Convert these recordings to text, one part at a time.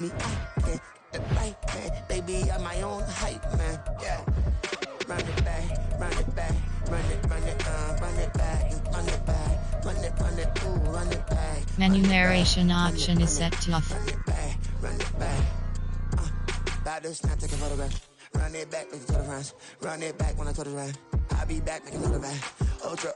Me, I can get right, man. Baby, I'm my own hype, man. Yeah. Run it back, run it back, run it back, run it back, run it, ooh, run it back. Menu narration option is set to off. Run it back. About to snap, take a photograph. Run it back, make it to the front. Run it back when I told it right. I'll be back, make another back. Ultra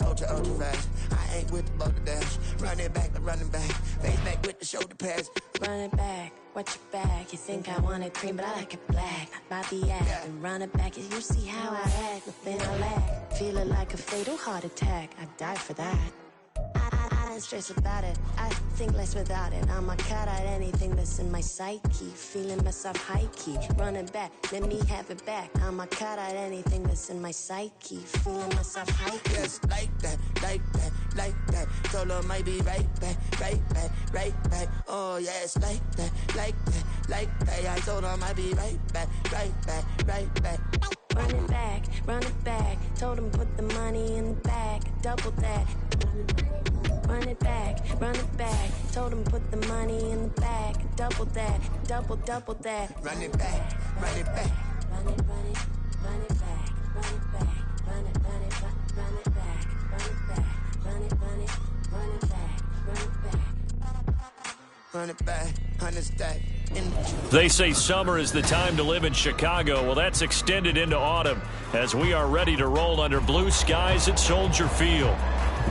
fast. I ain't with the boat to dash. Run it back, I'm running back. Face back with the shoulder pads. Run it back, watch your back. You think I want it cream, but I like it black. Body act and run it back. You see how I act, nothing I lack. Feeling like a fatal heart attack. I'd die for that. I don't stress about it. I think less without it. I'ma cut out anything that's in my psyche. Feeling myself high key. Running back, let me have it back. I'ma cut out anything that's in my psyche. Feeling myself high key. Yes, like that. Told her might be right back. Oh, yes, like that. I told her might be right back. Run it back. Told him put the money in the bag. Double that. Run it back. Told him put the money in the bag. Double that. Double that. Run it back. Run it back. Run it back. Run it back. Run it back. Run it back. Run it back. Run it back. 100 stack. They say summer is the time to live in Chicago. Well, that's extended into autumn as we are ready to roll under blue skies at Soldier Field.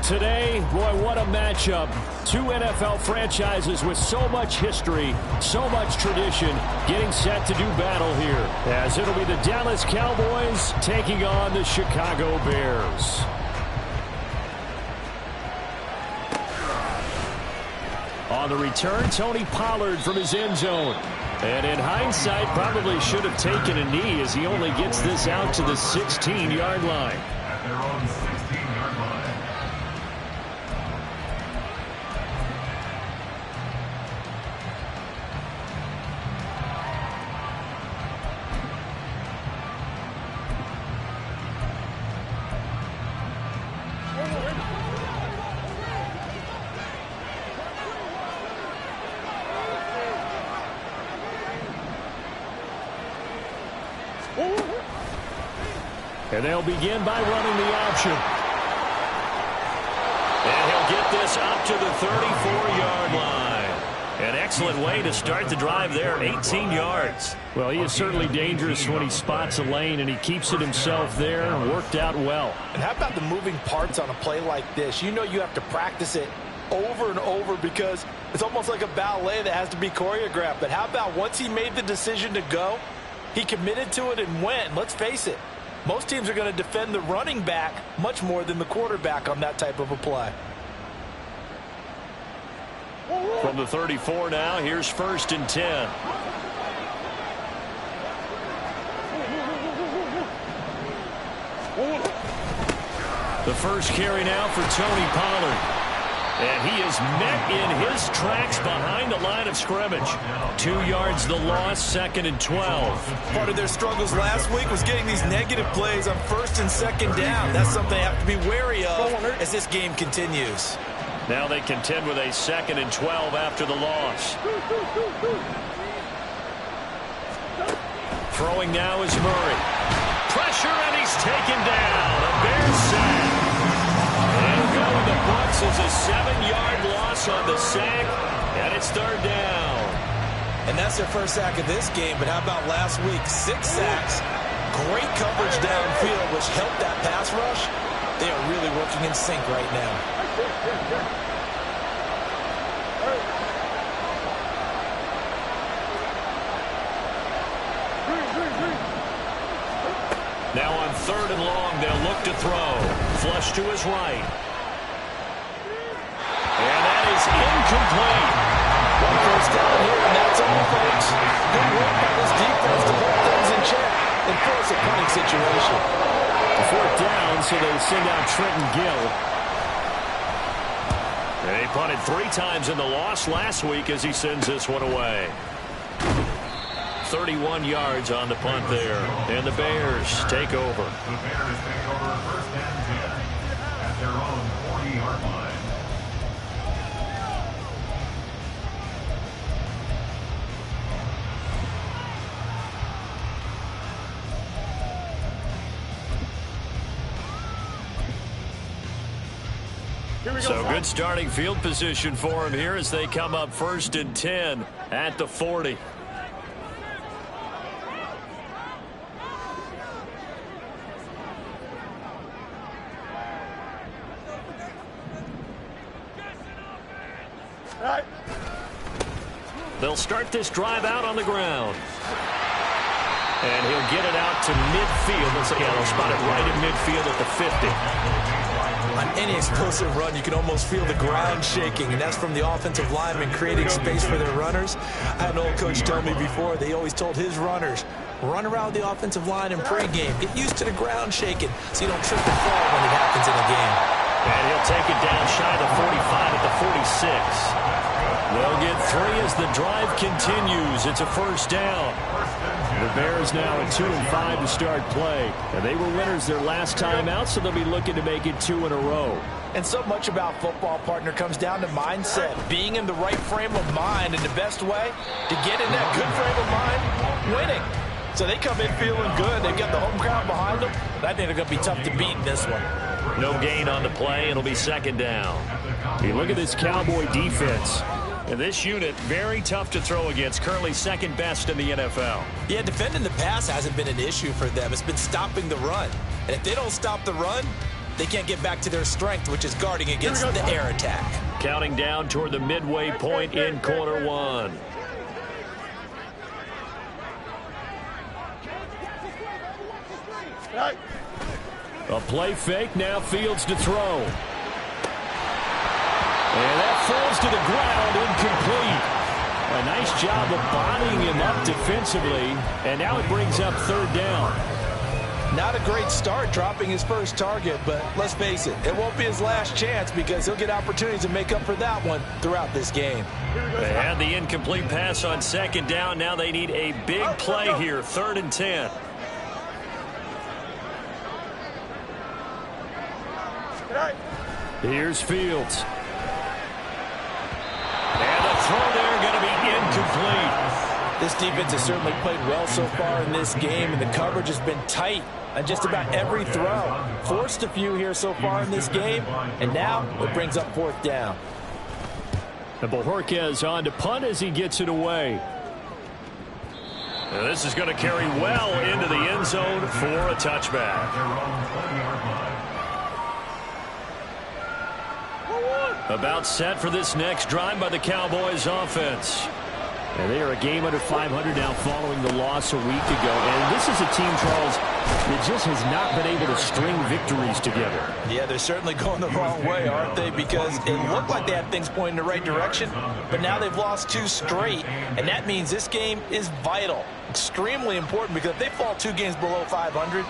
Today, boy, what a matchup. Two NFL franchises with so much history, so much tradition, getting set to do battle here, as it'll be the Dallas Cowboys taking on the Chicago Bears. On the return, Tony Pollard from his end zone. And in hindsight, probably should have taken a knee as he only gets this out to the 16-yard line. At their own 16-yard line. And they'll begin by running the option. And he'll get this up to the 34-yard line. An excellent way to start the drive there, 18 yards. Well, he is certainly dangerous when he spots a lane, and he keeps it himself there and worked out well. And how about the moving parts on a play like this? You know you have to practice it over and over because it's almost like a ballet that has to be choreographed. But how about once he made the decision to go, he committed to it and went. Let's face it. Most teams are going to defend the running back much more than the quarterback on that type of a play. From the 34 now, here's 1st and 10. The first carry now for Tony Pollard. And he is met in his tracks behind the line of scrimmage. 2 yards the loss, 2nd and 12. Part of their struggles last week was getting these negative plays on 1st and 2nd down. That's something they have to be wary of as this game continues. Now they contend with a 2nd and 12 after the loss. Throwing now is Murray. Pressure, and he's taken down. A Bears sack. And going the Bucs is a 7-yard loss on the sack, and it's 3rd down. And that's their first sack of this game, but how about last week? 6 sacks, great coverage downfield, which helped that pass rush. They are really working in sync right now. Now on 3rd and long, they'll look to throw. Flush to his right. And that is incomplete. One first down here, and that's all, folks. Good work by this defense to hold things in check and force a punting situation. 4th down, so they send out Trenton Gill. And he punted 3 times in the loss last week as he sends this one away. 31 yards on the punt there. And the Bears take over. The Bears take over 1st and 10 at their own 40-yard line. So good starting field position for him here as they come up 1st and 10 at the 40. They'll start this drive out on the ground. And he'll get it out to midfield. Let's see, they'll spot it right in midfield at the 50. On any explosive run, you can almost feel the ground shaking, and that's from the offensive linemen creating space for their runners. I had an old coach tell me before, they always told his runners, run around the offensive line in pregame. Get used to the ground shaking so you don't trip and fall when it happens in a game. And he'll take it down shy of the 45 at the 46. They'll get 3 as the drive continues. It's a 1st down. The Bears now at 2-5 to start play. And they were winners their last time out, so they'll be looking to make it 2 in a row. And so much about football, partner, comes down to mindset. Being in the right frame of mind, and the best way to get in that good frame of mind, winning. So they come in feeling good. They've got the home crowd behind them. I think they're going to be tough to beat in this one. No gain on the play. It'll be 2nd down. You look at this Cowboy defense. And this unit, very tough to throw against, currently 2nd best in the NFL. Yeah, defending the pass hasn't been an issue for them. It's been stopping the run. And if they don't stop the run, they can't get back to their strength, which is guarding against the air attack. Counting down toward the midway point in quarter 1. A play fake, now Fields to throw. And that falls to the ground, incomplete. A nice job of bodying him up defensively, and now it brings up 3rd down. Not a great start dropping his first target, but let's face it, it won't be his last chance because he'll get opportunities to make up for that one throughout this game. They had the incomplete pass on 2nd down. Now they need a big play here, 3rd and 10. Here's Fields. And the throw there going to be incomplete. This defense has certainly played well so far in this game, and the coverage has been tight on just about every throw. Forced a few here so far in this game, and now it brings up 4th down. And Bojorquez on to punt as he gets it away. And this is going to carry well into the end zone for a touchback. About set for this next drive by the Cowboys offense. And they are a game under 500 now following the loss a week ago. And this is a team, Charles, that just has not been able to string victories together. Yeah, they're certainly going the wrong way, aren't they? Because it looked like they had things pointing in the right direction, but now they've lost 2 straight. And that means this game is vital, extremely important, because if they fall 2 games below 500,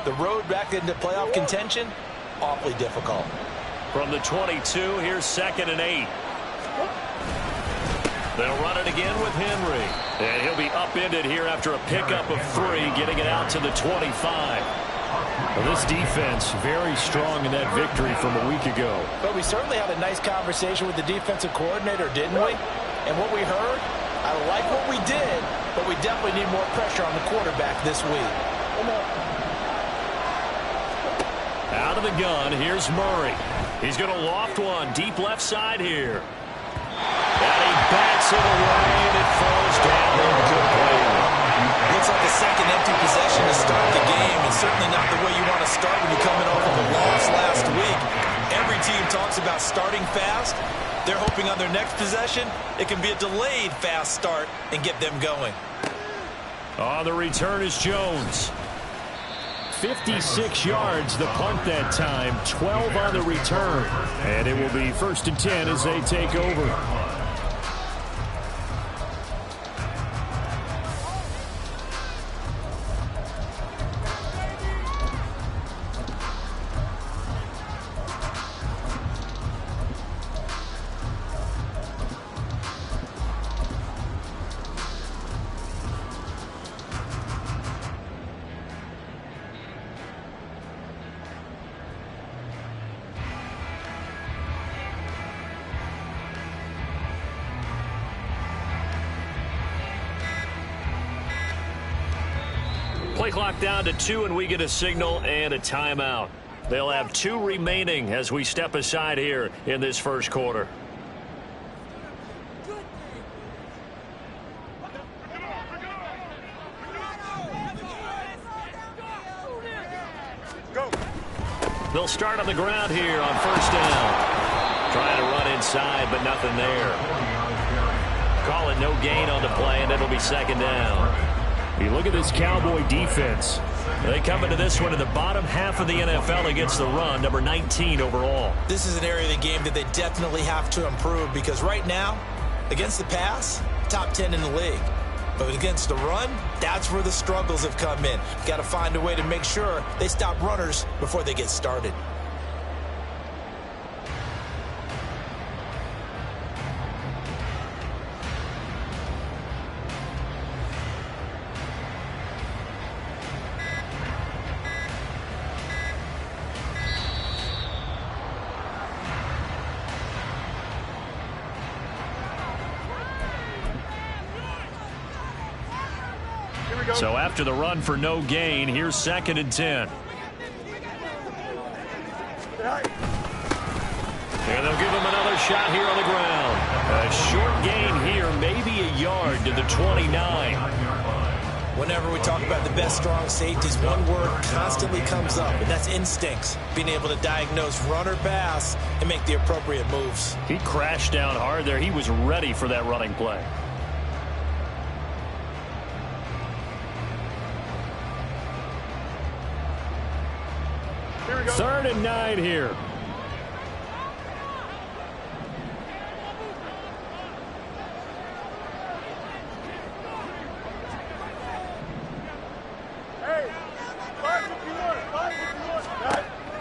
the road back into playoff contention, awfully difficult. From the 22, here's 2nd and 8. They'll run it again with Henry. And he'll be upended here after a pickup of 3, getting it out to the 25. Well, this defense very strong in that victory from a week ago. But we certainly had a nice conversation with the defensive coordinator, didn't we? And what we heard, I like what we did, but we definitely need more pressure on the quarterback this week. Out of the gun, here's Murray. He's going to loft one deep left side here. And he bats it away, and it falls down. Good play. Looks like a second empty possession to start the game, and certainly not the way you want to start when you're coming off of a loss last week. Every team talks about starting fast. They're hoping on their next possession, it can be a delayed fast start and get them going. On the return is Jones. 56 yards the punt that time, 12 on the return. And it will be 1st and 10 as they take over. Play clock down to 2, and we get a signal and a timeout. They'll have 2 remaining as we step aside here in this first quarter. They'll start on the ground here on first down. Trying to run inside, but nothing there. Call it no gain on the play, and it'll be second down. You look at this Cowboy defense. They come into this one in the bottom half of the NFL against the run, number 19 overall. This is an area of the game that they definitely have to improve because right now, against the pass, top 10 in the league. But against the run, that's where the struggles have come in. Got to find a way to make sure they stop runners before they get started. So after the run for no gain, here's 2nd and 10. And they'll give him another shot here on the ground. A short gain here, maybe a yard to the 29. Whenever we talk about the best strong safeties, one word constantly comes up, and that's instincts. Being able to diagnose run or pass and make the appropriate moves. He crashed down hard there. He was ready for that running play. Third and 9 here.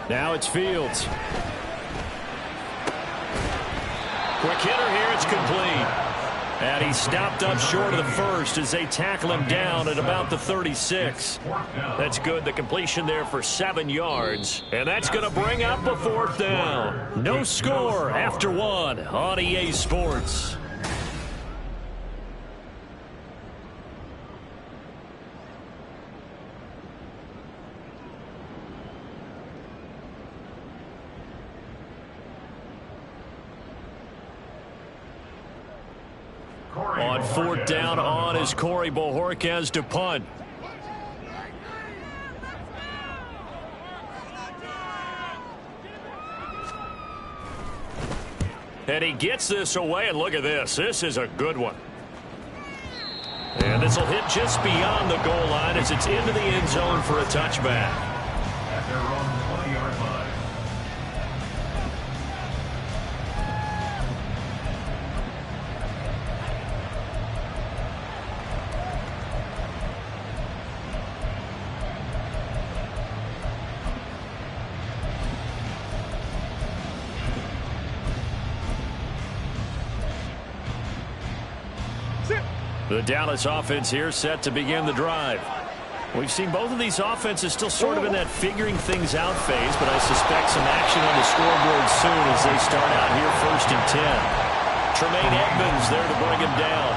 Now it's Fields. Quick hitter here. It's complete. And he stopped up short of the first as they tackle him down at about the 36. That's good. The completion there for 7 yards. And that's going to bring up a 4th down. No score after 1 on EA Sports. On 4th down on is Corey Bojorquez to punt. And he gets this away, and look at this. This is a good one. And this will hit just beyond the goal line as it's into the end zone for a touchback. At their own 20-yard line. The Dallas offense here set to begin the drive. We've seen both of these offenses still sort of in that figuring things out phase, but I suspect some action on the scoreboard soon as they start out here 1st and 10. Tremaine Edmonds there to bring him down.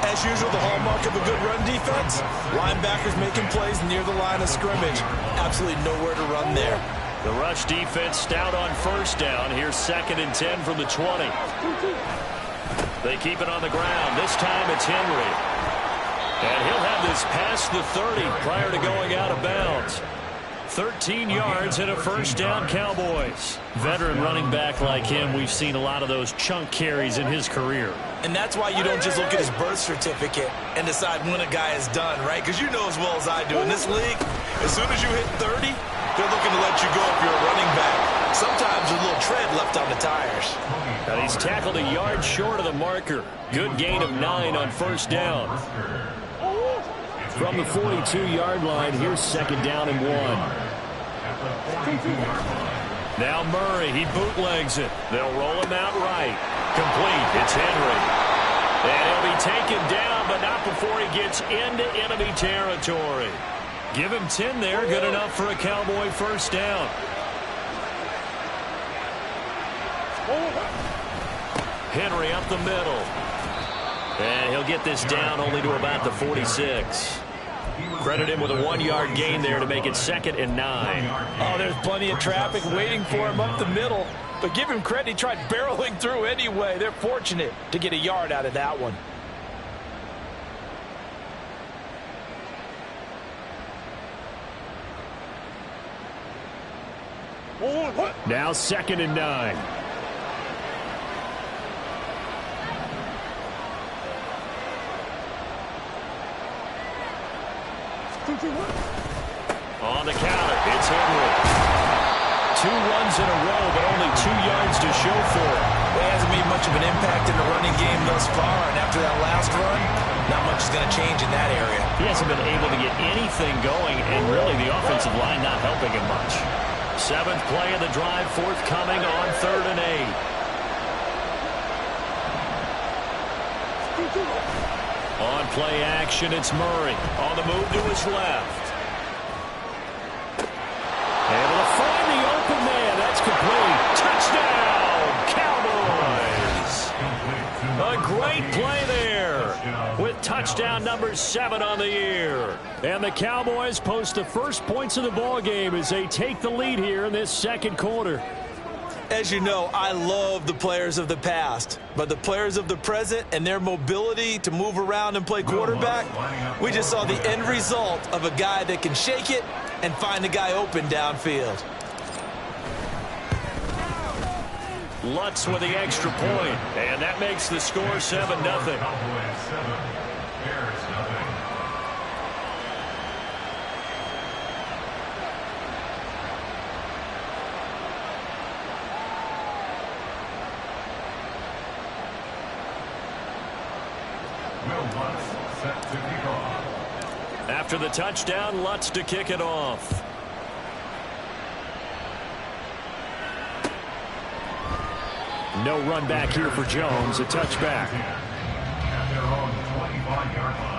As usual, the hallmark of a good run defense, linebackers making plays near the line of scrimmage. Absolutely nowhere to run there. The rush defense stout on 1st down. Here's 2nd and 10 from the 20. They keep it on the ground. This time it's Henry. And he'll have this past the 30 prior to going out of bounds. 13 yards and a 1st down, Cowboys. Veteran running back like him, we've seen a lot of those chunk carries in his career. And that's why you don't just look at his birth certificate and decide when a guy is done, right? Because you know as well as I do, in this league, as soon as you hit 30, they're looking to let you go if you're a running back. Sometimes there's a little tread left on the tires. And he's tackled a yard short of the marker. Good gain of 9 on 1st down. From the 42-yard line, here's 2nd down and 1. Now Murray, he bootlegs it. They'll roll him out right. Complete, it's Henry. And he'll be taken down, but not before he gets into enemy territory. Give him 10 there, good enough for a Cowboy 1st down. Henry up the middle. And he'll get this down only to about the 46. Credit him with a 1-yard gain there to make it 2nd and 9. Oh, there's plenty of traffic waiting for him up the middle. But give him credit, he tried barreling through anyway. They're fortunate to get a yard out of that one. Now 2nd and 9. On the counter, it's Henry. 2 runs in a row, but only 2 yards to show for it. Well, he hasn't made much of an impact in the running game thus far, and after that last run, not much is going to change in that area. He hasn't been able to get anything going, and really the offensive line not helping him much. 7th play of the drive, forthcoming on 3rd and 8. On play action, it's Murray. On the move to his left. Able to find the open man. That's complete. Touchdown, Cowboys. A great play there with touchdown number 7 on the year. And the Cowboys post the first points of the ball game as they take the lead here in this 2nd quarter. As you know, I love the players of the past, but the players of the present and their mobility to move around and play quarterback, we just saw the end result of a guy that can shake it and find a guy open downfield. Lutz with the extra point, and that makes the score 7-0. After the touchdown, Lutz to kick it off. No run back here for Jones, a touchback. At their own 25-yard line.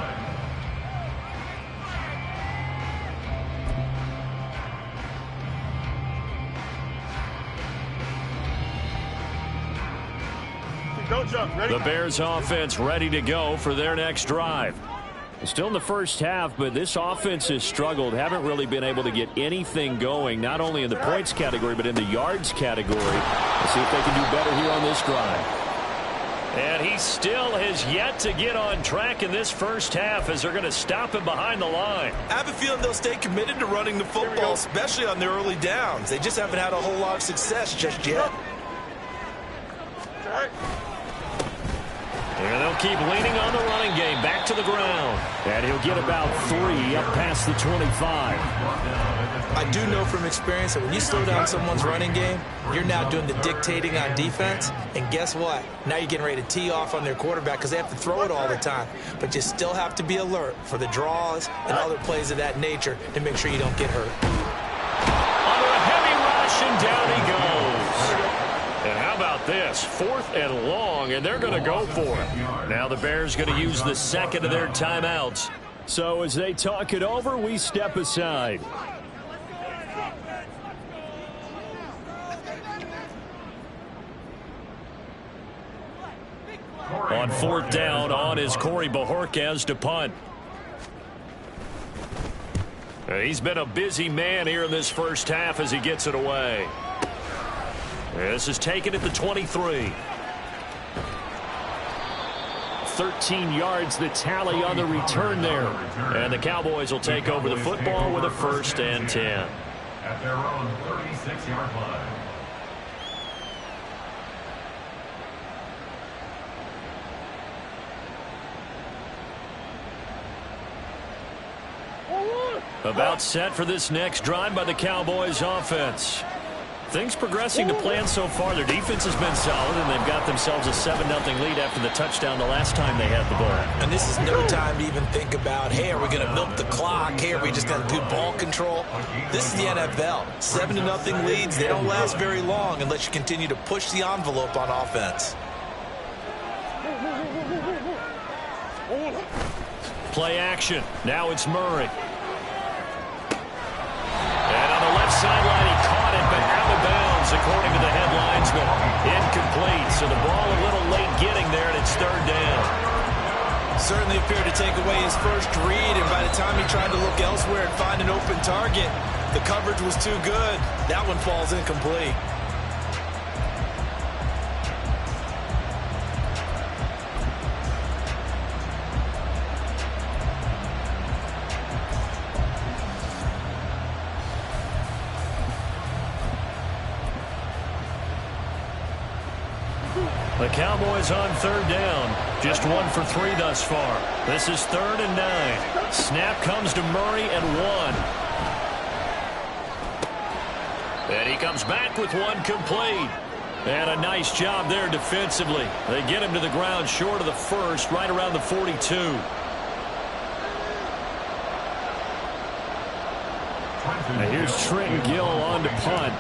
The Bears offense ready to go for their next drive. Still in the first half, but this offense has struggled. Haven't really been able to get anything going, not only in the points category, but in the yards category. Let's see if they can do better here on this drive. And he still has yet to get on track in this first half as they're going to stop him behind the line. I have a feeling they'll stay committed to running the football, especially on their early downs. They just haven't had a whole lot of success just yet. And they'll keep leaning on the running game back to the ground. And he'll get about 3 up past the 25. I do know from experience that when you slow down someone's running game, you're now doing the dictating on defense. And guess what? Now you're getting ready to tee off on their quarterback because they have to throw it all the time. But you still have to be alert for the draws and other plays of that nature to make sure you don't get hurt. Under a heavy rush, and down he goes. And how about this? 4th and long, and they're going to go for it. Now the Bears going to use the second of their timeouts. So as they talk it over, we step aside. On 4th down, on is Corey Bojorquez to punt. He's been a busy man here in this first half as he gets it away. This is taken at the 23. 13 yards the tally on the return there. And the Cowboys will take over the football with a 1st and 10. At their own 36-yard line. About set for this next drive by the Cowboys offense. Things progressing to plan so far. Their defense has been solid, and they've got themselves a 7-0 lead after the touchdown the last time they had the ball. And this is no time to even think about, hey, are we going to milk the clock? Hey, are we just going to do ball control? This is the NFL. 7-0 leads, they don't last very long unless you continue to push the envelope on offense. Play action. Now it's Murray. And on the left sideline, he caught it, but out of bounds, according to the head linesman. Incomplete, so the ball a little late getting there, and it's 3rd down. Certainly appeared to take away his first read, and by the time he tried to look elsewhere and find an open target, the coverage was too good. That one falls incomplete. The Cowboys on third down. Just 1 for 3 thus far. This is 3rd and 9. Snap comes to Murray and 1. And he comes back with one complete. And a nice job there defensively. They get him to the ground short of the first, right around the 42. Now here's Trenton Gill on to punt.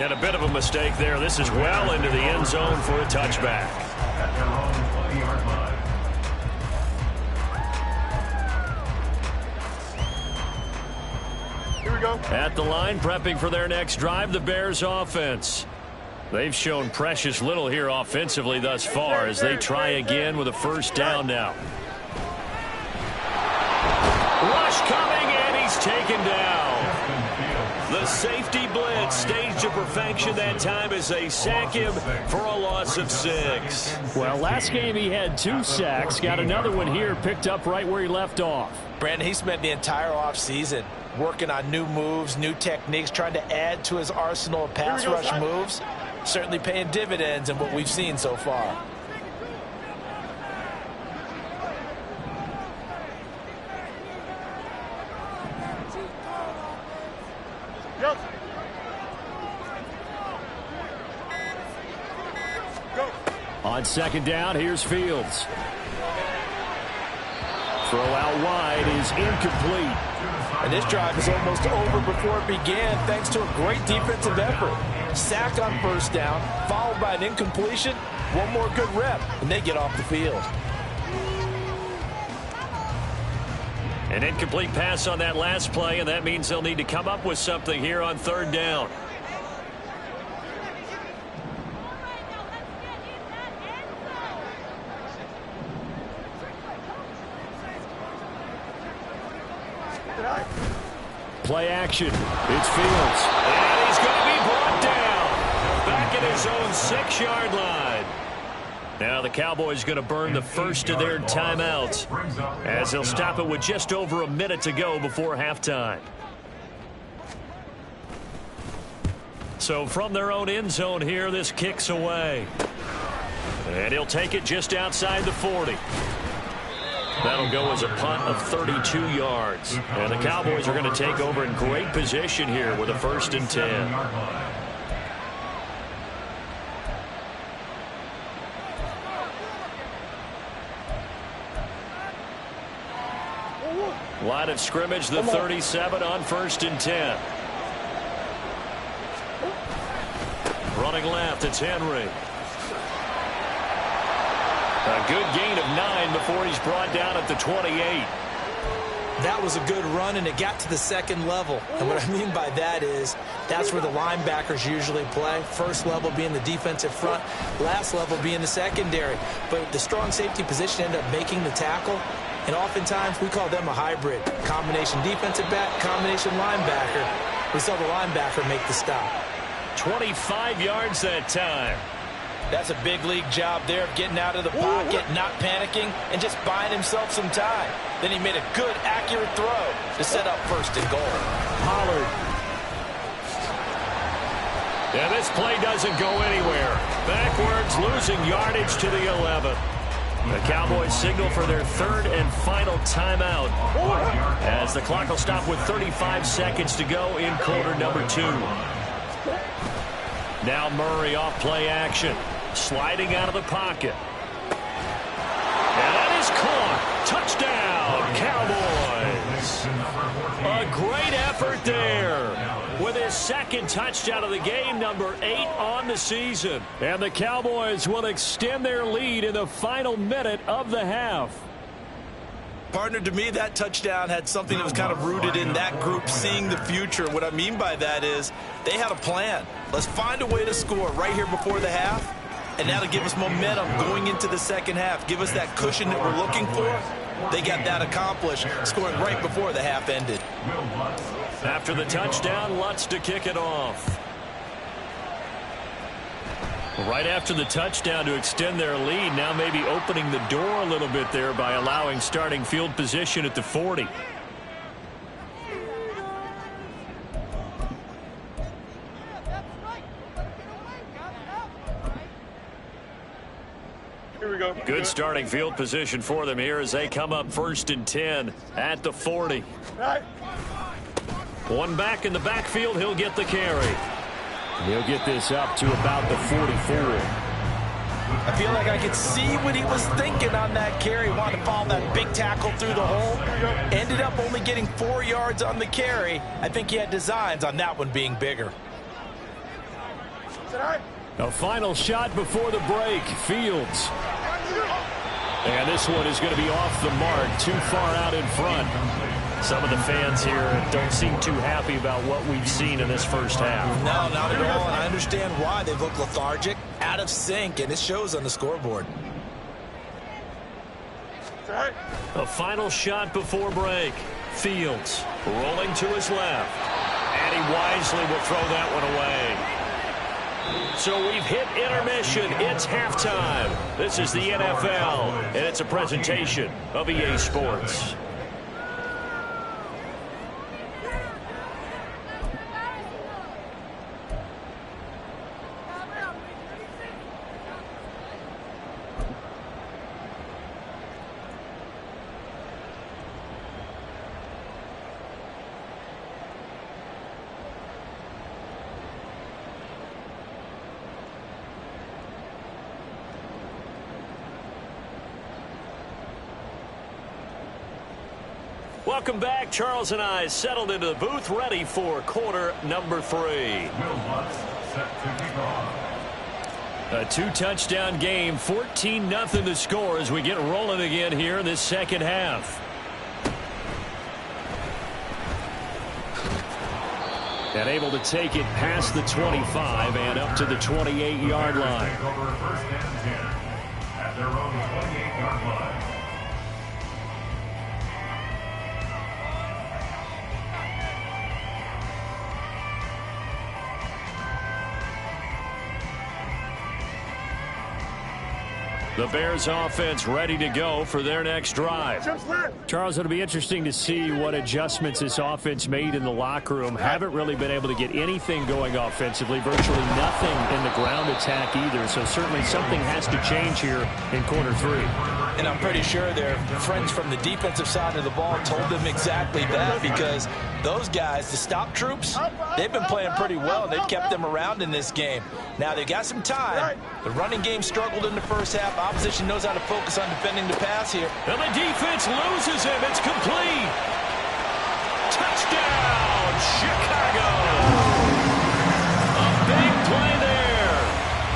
And a bit of a mistake there. This is well into the end zone for a touchback. At their own 20-yard line. Here we go. At the line, prepping for their next drive, the Bears offense. They've shown precious little here offensively thus far as they try again with a first down now. Rush coming, and he's taken down. The safety blitz staged to perfection that time as they sack him for a loss of 6. Well, last game he had 2 sacks. Got another one here, picked up right where he left off. Brandon, he spent the entire offseason working on new moves, new techniques, trying to add to his arsenal of pass rush moves. Certainly paying dividends in what we've seen so far. On second down, here's Fields. Throw out wide is incomplete. And this drive is almost over before it began thanks to a great defensive effort. Sack on first down, followed by an incompletion. One more good rep, and they get off the field. An incomplete pass on that last play, and that means they'll need to come up with something here on third down. Play action. It's Fields. And he's going to be brought down. Back at his own 6-yard line. Now the Cowboys going to burn the first of their timeouts as they'll stop it with just over a minute to go before halftime. So from their own end zone here, this kicks away. And he'll take it just outside the 40. That'll go as a punt of 32 yards. And the Cowboys are going to take over in great position here with a 1st and 10. Line of scrimmage, the 37 on 1st and 10. Running left, it's Henry. A good gain of 9 before he's brought down at the 28. That was a good run, and it got to the second level. And what I mean by that is that's where the linebackers usually play. First level being the defensive front, last level being the secondary. But the strong safety position ended up making the tackle, and oftentimes we call them a hybrid. Combination defensive back, combination linebacker. We saw the linebacker make the stop. 25 yards that time. That's a big league job there of getting out of the pocket, not panicking, and just buying himself some time. Then he made a good, accurate throw to set up 1st and goal. Pollard. Yeah, this play doesn't go anywhere. Backwards, losing yardage to the 11. The Cowboys signal for their 3rd and final timeout as the clock will stop with 35 seconds to go in quarter number 2. Now Murray off play action. Sliding out of the pocket. And that is caught. Touchdown, Cowboys. A great effort there. With his 2nd touchdown of the game, number 8 on the season. And the Cowboys will extend their lead in the final minute of the half. Partner, to me, that touchdown had something that was kind of rooted in that group seeing the future. What I mean by that is they had a plan. Let's find a way to score right here before the half, and that'll give us momentum going into the second half. Give us that cushion that we're looking for. They got that accomplished, scoring right before the half ended. After the touchdown, Lutz to kick it off. Right after the touchdown to extend their lead, now maybe opening the door a little bit there by allowing starting field position at the 40. Here we go. Good starting field position for them here as they come up 1st and 10 at the 40. One back in the backfield, he'll get the carry. He'll get this up to about the 44. I feel like I could see what he was thinking on that carry. Wanted to follow that big tackle through the hole. Ended up only getting 4 yards on the carry. I think he had designs on that one being bigger. A final shot before the break. Fields. And this one is going to be off the mark, too far out in front. Some of the fans here don't seem too happy about what we've seen in this first half. No, not at all. And I understand why. They look lethargic, out of sync, and it shows on the scoreboard. A final shot before break. Fields rolling to his left. And he wisely will throw that one away. So we've hit intermission. It's halftime. This is the NFL, and it's a presentation of EA Sports. Welcome back. Charles and I settled into the booth, ready for quarter number 3. A 2-touchdown game, 14-0 to score as we get rolling again here in this second half. And able to take it past the 25 and up to the 28-yard line. At their own 28-yard line. The Bears offense ready to go for their next drive. Charles, it'll be interesting to see what adjustments this offense made in the locker room. Haven't really been able to get anything going offensively, virtually nothing in the ground attack either. So certainly something has to change here in quarter 3. And I'm pretty sure their friends from the defensive side of the ball told them exactly that, because those guys, the stop troops, they've been playing pretty well. They've kept them around in this game. Now they've got some time. The running game struggled in the first half. Opposition knows how to focus on defending the pass here. And the defense loses him. It's complete. Touchdown, Chicago. A big play there.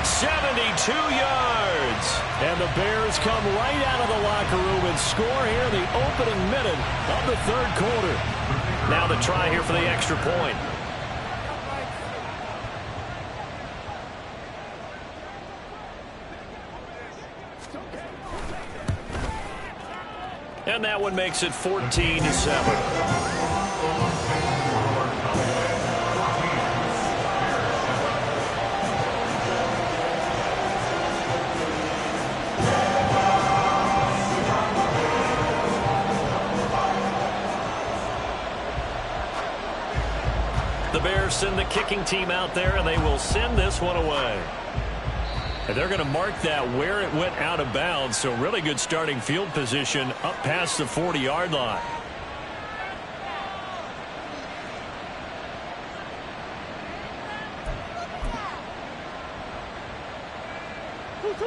72 yards. And the Bears come right out of the locker room and score here in the opening minute of the third quarter. Now the try here for the extra point. And that one makes it 14-7. The Bears send the kicking team out there, and they will send this one away. And they're going to mark that where it went out of bounds, so really good starting field position up past the 40-yard line.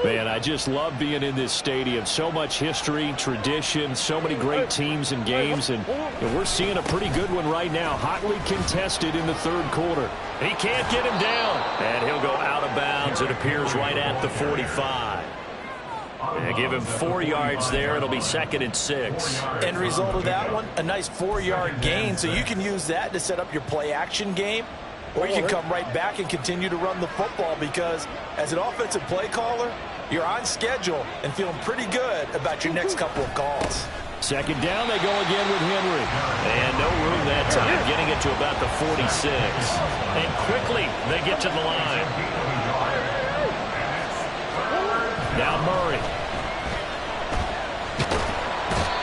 Man, I just love being in this stadium. So much history, tradition, so many great teams and games, and we're seeing a pretty good one right now. Hotly contested in the third quarter. He can't get him down, and he'll go out of bounds. It appears right at the 45. And give him 4 yards there. It'll be 2nd and 6. End result of that one, a nice 4-yard gain. So you can use that to set up your play-action game, or you can come right back and continue to run the football, because as an offensive play caller, you're on schedule and feeling pretty good about your next couple of calls. 2nd down, they go again with Henry. And no room that time, getting it to about the 46. And quickly, they get to the line. Now Murray.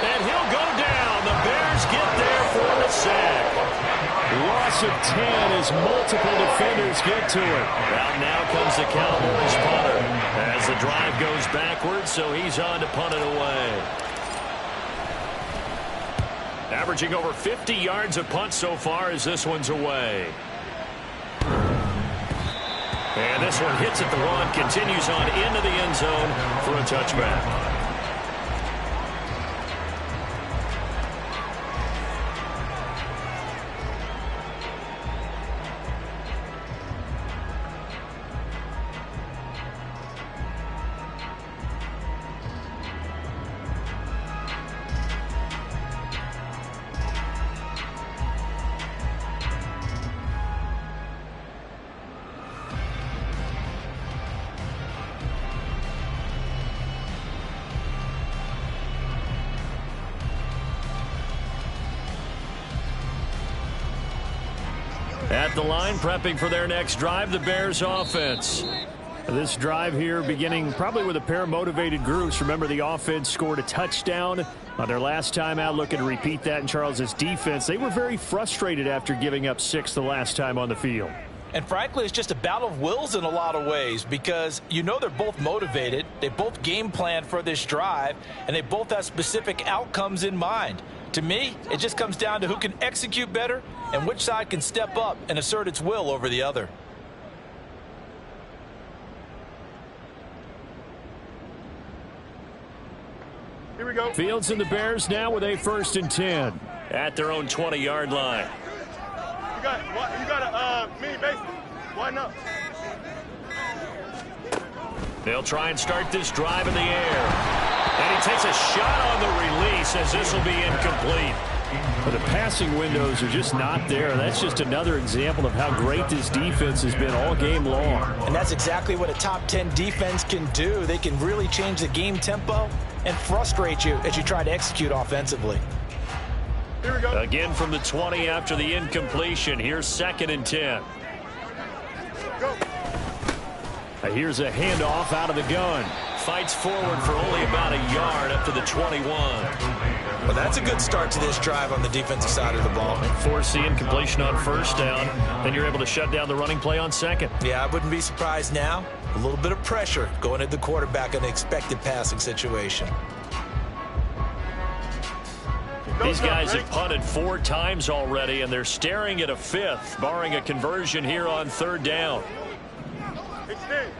And he'll go down. The Bears get there for the sack. Loss of 10 as multiple defenders get to it. Well, now comes the Cowboys punter as the drive goes backwards, so he's on to punt it away. Averaging over 50 yards of punt so far as this one's away. And this one hits at the one, continues on into the end zone for a touchback. At the line, prepping for their next drive, the Bears offense. This drive here beginning probably with a pair of motivated groups. Remember, the offense scored a touchdown on their last time out. Looking to repeat that in Charles's defense. They were very frustrated after giving up 6 the last time on the field. And frankly, it's just a battle of wills in a lot of ways, because you know they're both motivated. They both game planned for this drive, and they both have specific outcomes in mind. To me, it just comes down to who can execute better and which side can step up and assert its will over the other. Here we go. Fields and the Bears now with a 1st and 10 at their own 20-yard line. You got a mini base. Why not? They'll try and start this drive in the air. And he takes a shot on the release as this will be incomplete. But the passing windows are just not there. That's just another example of how great this defense has been all game long. And that's exactly what a top 10 defense can do. They can really change the game tempo and frustrate you as you try to execute offensively. Here we go. Again from the 20 after the incompletion. Here's 2nd and 10. Go. Here's a handoff out of the gun. Fights forward for only about a yard up to the 21. Well, that's a good start to this drive on the defensive side of the ball. Force the incompletion on 1st down. Then you're able to shut down the running play on 2nd. Yeah, I wouldn't be surprised now. A little bit of pressure going at the quarterback in an expected passing situation. These guys have punted 4 times already, and they're staring at a 5th, barring a conversion here on 3rd down. Extend.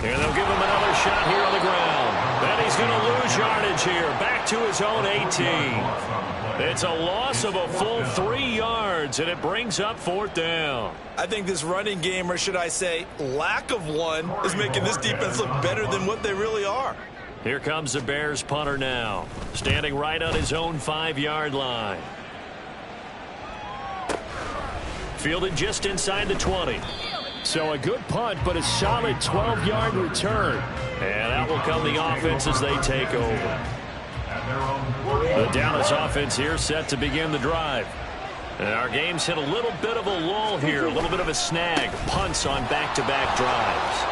And they'll give him another shot here on the ground. And he's going to lose yardage here. Back to his own 18. It's a loss of a full 3 yards, and it brings up 4th down. I think this running game, or should I say lack of one, is making this defense look better than what they really are. Here comes the Bears punter now, standing right on his own 5-yard line. Fielded just inside the 20. So a good punt, but a solid 12-yard return. And out will come the offense as they take over. The Dallas offense here set to begin the drive. And our game's hit a little bit of a lull here, a little bit of a snag. Punts on back-to-back drives.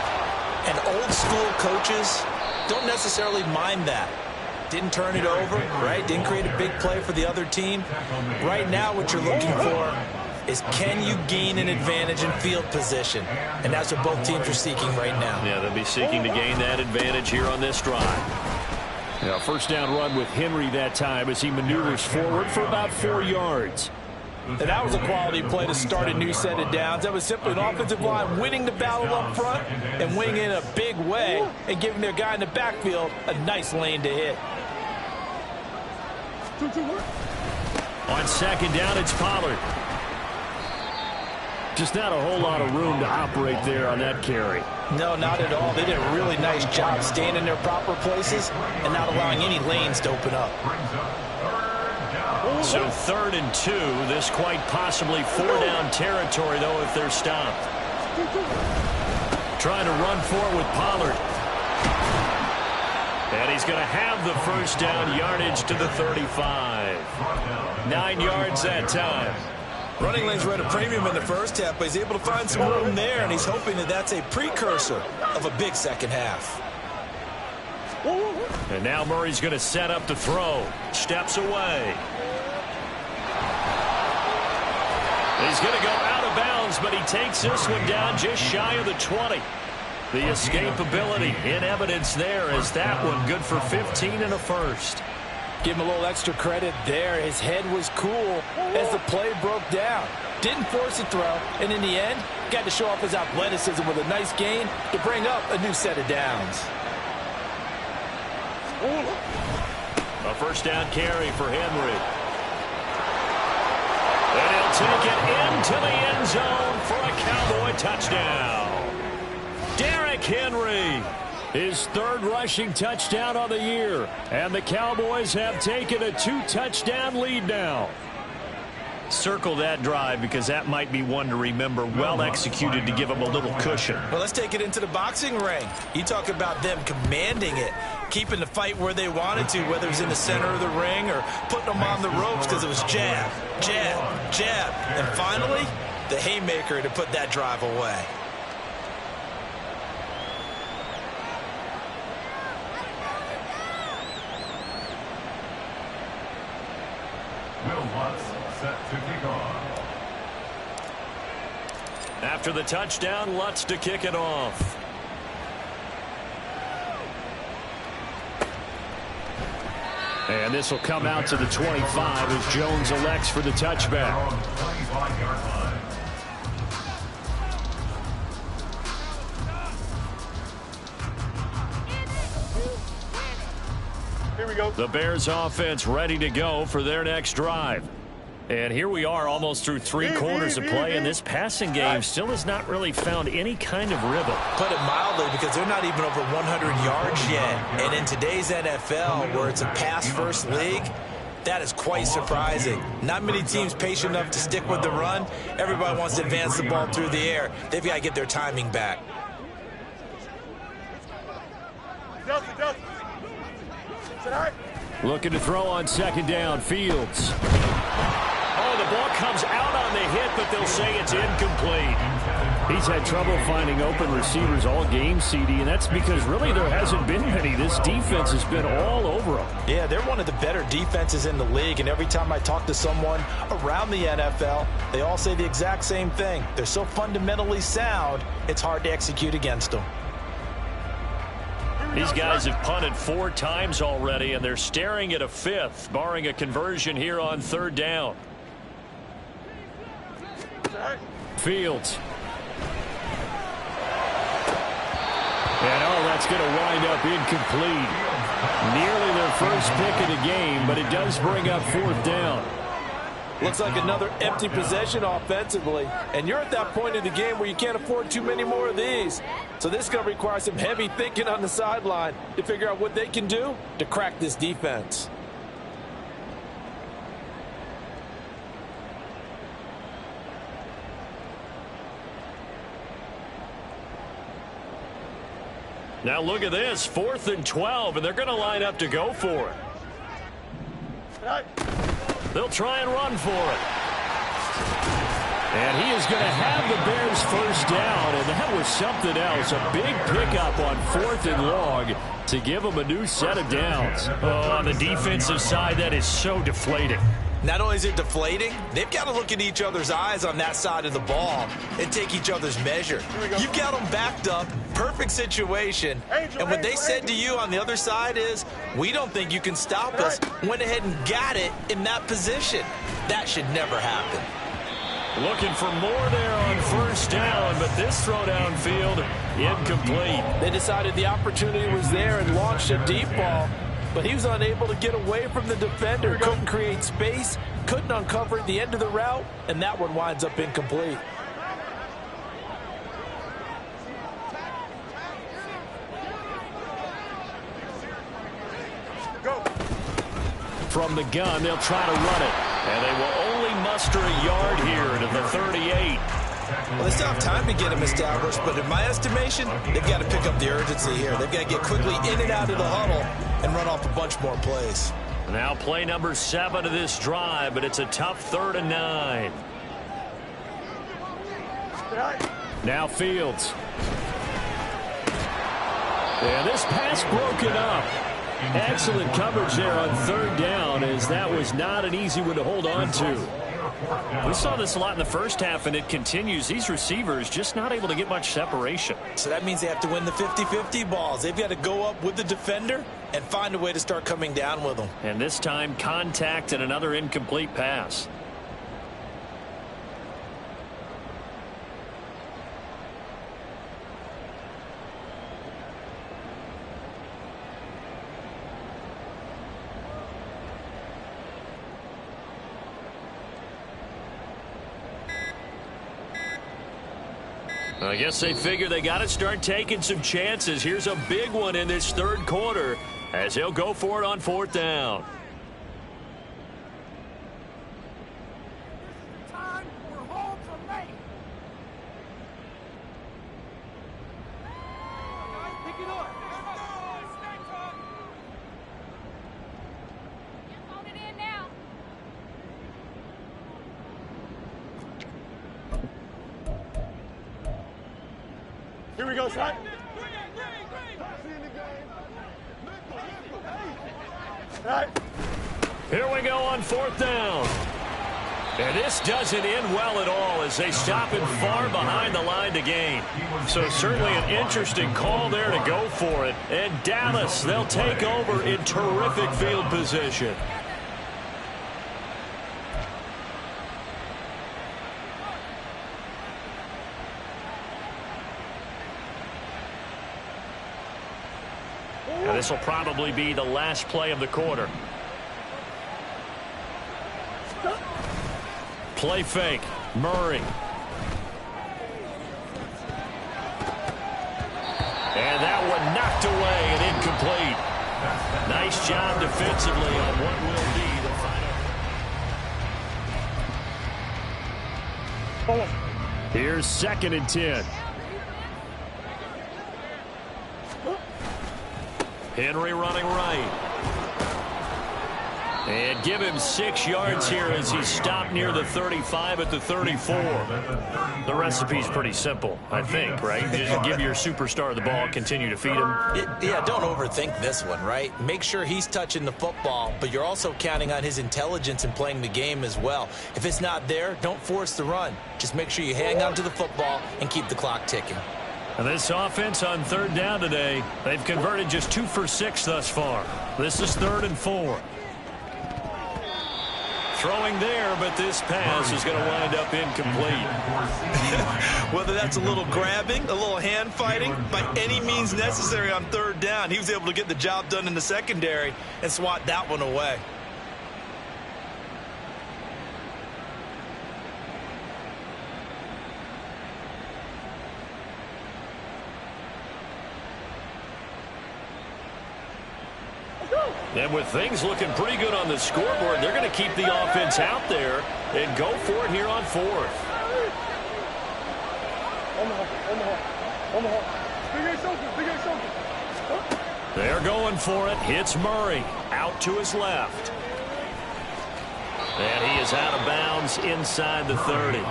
And old-school coaches don't necessarily mind that. Didn't turn it over, right? Didn't create a big play for the other team. Right now what you're looking for is, can you gain an advantage in field position? And that's what both teams are seeking right now. Yeah, they'll be seeking to gain that advantage here on this drive. Now, 1st down run with Henry that time as he maneuvers forward for about 4 yards. And that was a quality play to start a new set of downs. That was simply an offensive line winning the battle up front and winning in a big way and giving their guy in the backfield a nice lane to hit. On 2nd down, it's Pollard. Just not a whole lot of room to operate there on that carry. No, not at all. They did a really nice job staying in their proper places and not allowing any lanes to open up. So 3rd and 2. This quite possibly 4-down territory, though, if they're stopped. Trying to run for it with Pollard. And he's going to have the first down, yardage to the 35. 9 yards that time. Running lanes were at a premium in the first half, but he's able to find some room there, and he's hoping that that's a precursor of a big second half. And now Murray's going to set up to throw. Steps away. He's going to go out of bounds, but he takes this one down just shy of the 20. The escapability in evidence there as that one good for 15 and a first. Give him a little extra credit there. His head was cool as the play broke down. Didn't force a throw, and in the end, got to show off his athleticism with a nice gain to bring up a new set of downs. A first down carry for Henry. And he'll take it into the end zone for a Cowboy touchdown. Derrick Henry. His 3rd rushing touchdown on the year. And the Cowboys have taken a 2-touchdown lead now. Circle that drive because that might be one to remember. Well executed to give them a little cushion. Well, let's take it into the boxing ring. You talk about them commanding it, keeping the fight where they wanted to, whether it was in the center of the ring or putting them on the ropes because it was jab, jab, jab. And finally, the haymaker to put that drive away. Set to kick off. After the touchdown, Lutz to kick it off. And this will come out to the 25 as Jones elects for the touchback. Here we go. The Bears offense ready to go for their next drive. And here we are almost through 3 quarters of play, and this passing game still has not really found any kind of rhythm. Put it mildly, because they're not even over 100 yards yet. And in today's NFL, where it's a pass-first league, that is quite surprising. Not many teams patient enough to stick with the run. Everybody wants to advance the ball through the air. They've got to get their timing back. Looking to throw on 2nd down, Fields. Oh, the ball comes out on the hit, but they'll say it's incomplete. He's had trouble finding open receivers all game, CD, and that's because really there hasn't been many. This defense has been all over them. Yeah, they're one of the better defenses in the league, and every time I talk to someone around the NFL, they all say the exact same thing. They're so fundamentally sound, it's hard to execute against them. These guys have punted 4 times already, and they're staring at a 5th, barring a conversion here on 3rd down. Fields. And, that's going to wind up incomplete. Nearly their first pick of the game, but it does bring up 4th down. Looks like another empty possession offensively. And you're at that point in the game where you can't afford too many more of these. So this is going to require some heavy thinking on the sideline to figure out what they can do to crack this defense. Now look at this, 4th and 12, and they're going to line up to go for it. They'll try and run for it. And he is going to have the Bears first down, and that was something else. A big pickup on 4th and long to give them a new set of downs. Oh, on the defensive side, that is so deflating. Not only is it deflating, they've got to look in each other's eyes on that side of the ball and take each other's measure. You've got them backed up, perfect situation, and what they said to you on the other side is, we don't think you can stop us. Went ahead and got it in that position. That should never happen. Looking for more there on 1st down, but this throw downfield, incomplete. They decided the opportunity was there and launched a deep ball. But he was unable to get away from the defender, couldn't create space, couldn't uncover the end of the route, and that one winds up incomplete. from the gun. They'll try to run it. And they will only muster a yard here to the 38. Well, they still have time to get him established, but in my estimation, they've got to pick up the urgency here. They've got to get quickly in and out of the huddle and run off a bunch more plays. Now play number 7 of this drive, but it's a tough 3rd and 9. Now Fields. And this pass broken up. Excellent coverage there on 3rd down, as that was not an easy one to hold on to. We saw this a lot in the first half, and it continues. These receivers just not able to get much separation. So that means they have to win the 50-50 balls. They've got to go up with the defender and find a way to start coming down with them. And this time, contact and another incomplete pass. I guess they figure they got to start taking some chances. Here's a big one in this 3rd quarter as he'll go for it on 4th down. Here we go, son. Here we go on 4th down. And this doesn't end well at all as they stop him far behind the line to gain. So certainly an interesting call there to go for it. And Dallas, they'll take over in terrific field position. And this will probably be the last play of the quarter. Play fake. Murray. And that one knocked away and incomplete. Nice job defensively on what will be the final. Here's 2nd and 10. Henry running right. And give him 6 yards here as he's stopped near the 35 at the 34. The recipe's pretty simple, I think, right? Just give your superstar the ball, continue to feed him. Yeah, don't overthink this one, right? Make sure he's touching the football, but you're also counting on his intelligence in playing the game as well. If it's not there, don't force the run. Just make sure you hang on to the football and keep the clock ticking. And this offense on 3rd down today, they've converted just 2 for 6 thus far. This is 3rd and 4. Throwing there, but this pass is going to wind up incomplete. Whether that's a little grabbing, a little hand fighting, by any means necessary on 3rd down, he was able to get the job done in the secondary and swat that one away. And with things looking pretty good on the scoreboard, they're going to keep the offense out there and go for it here on 4th. They're going for it. Hits Murray out to his left. And he is out of bounds inside the 30.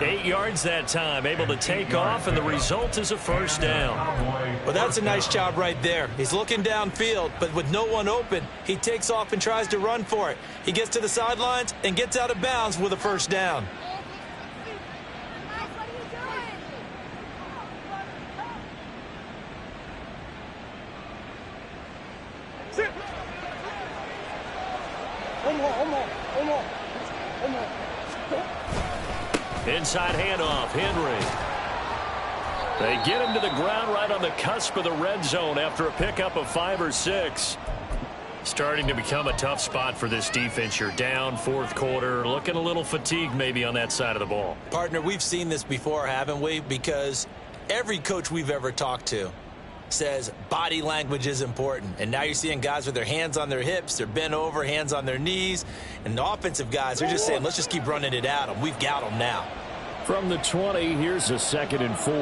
8 yards that time, able to take off, and the result is a 1st down. Well, that's a nice job right there. He's looking downfield, but with no one open, he takes off and tries to run for it. He gets to the sidelines and gets out of bounds with a 1st down. Inside handoff, Henry. They get him to the ground right on the cusp of the red zone after a pickup of 5 or 6. Starting to become a tough spot for this defense. You're down 4th quarter, looking a little fatigued maybe on that side of the ball. Partner, we've seen this before, haven't we? Because every coach we've ever talked to says body language is important. And now you're seeing guys with their hands on their hips, they're bent over, hands on their knees. And the offensive guys, they're just saying, let's just keep running it at them. We've got them now. From the 20, here's a 2nd and 4.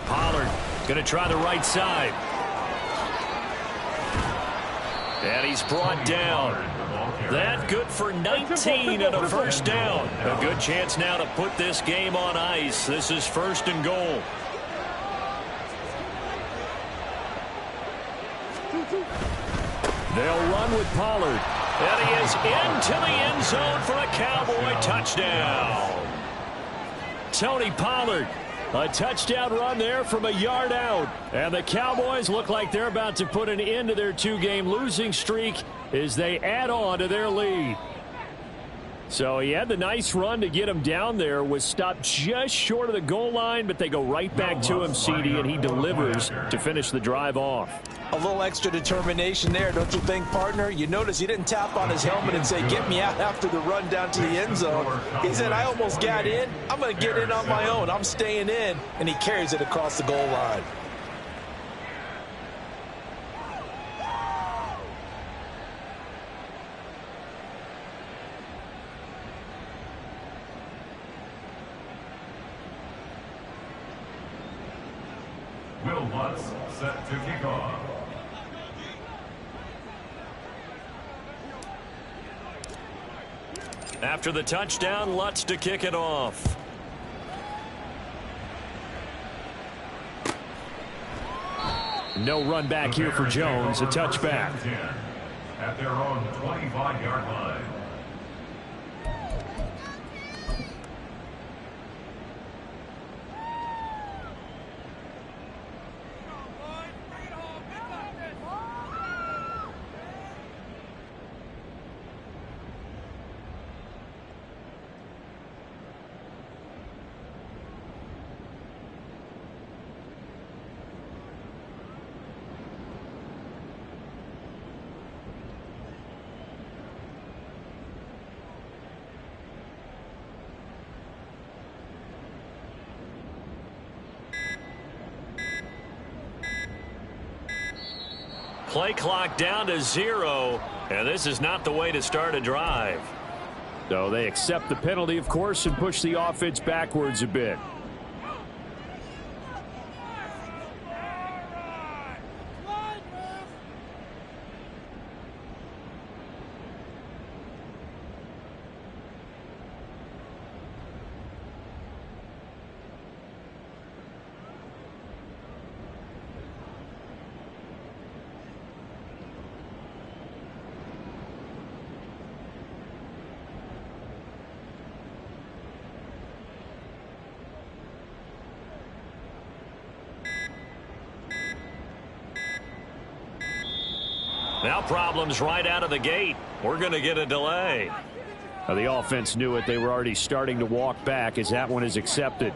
Pollard going to try the right side. And he's brought down. That good for 19 and a 1st down. A good chance now to put this game on ice. This is 1st and goal. They'll run with Pollard. And he is into the end zone for a Cowboy touchdown. Tony Pollard, a touchdown run there from a yard out. And the Cowboys look like they're about to put an end to their 2-game losing streak as they add on to their lead. So he had the nice run to get him down there, was stopped just short of the goal line, but they go right back to him, CD, and he delivers to finish the drive off. A little extra determination there, don't you think, partner? You notice he didn't tap on his helmet and say, get me out after the run down to the end zone. He said, I almost got in. I'm going to get in on my own. I'm staying in. And he carries it across the goal line. Will Lutz set to kick off. After the touchdown, Lutz to kick it off. No run back here for Jones. A touchback. At their own 25-yard line. Play clock down to 0, and this is not the way to start a drive. So they accept the penalty, of course, and push the offense backwards a bit. Now problems right out of the gate. We're going to get a delay. Now the offense knew it. They were already starting to walk back as that one is accepted.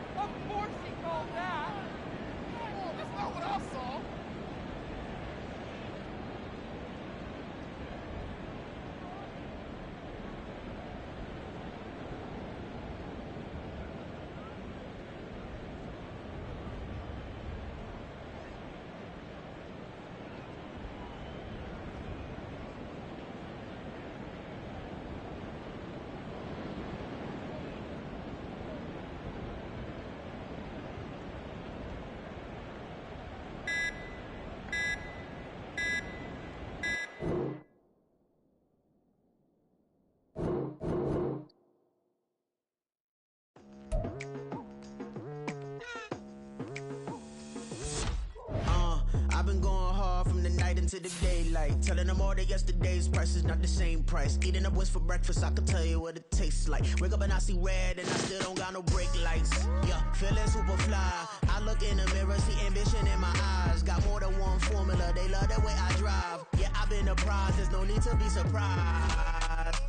I've been going hard from the night into the daylight, telling them all that yesterday's price is not the same price. Eating up what's for breakfast, I can tell you what it tastes like. Wake up and I see red and I still don't got no brake lights. Yeah, feeling super fly. I look in the mirror, see ambition in my eyes. Got more than one formula, they love the way I drive. Yeah, I've been a prize, there's no need to be surprised.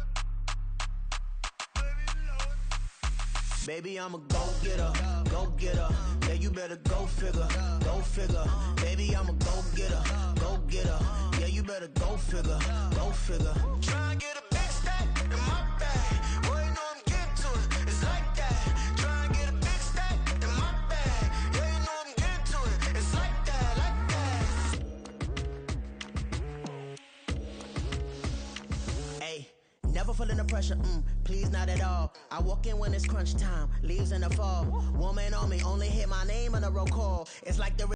Baby, I'm a go-getter, go-getter. Yeah, you better go figure, go figure. Baby, I'm a go-getter, go-getter. Yeah, you better go figure, go figure. Try and get a big stack in my bag. Boy, you know I'm getting to it, it's like that. Try and get a big stack in my bag. Yeah, you know I'm getting to it, it's like that. never feeling the pressure, please not at all. I walk in when it's crunch time, leaves in the fall. Woman on me, only hit my name on a roll call. It's like the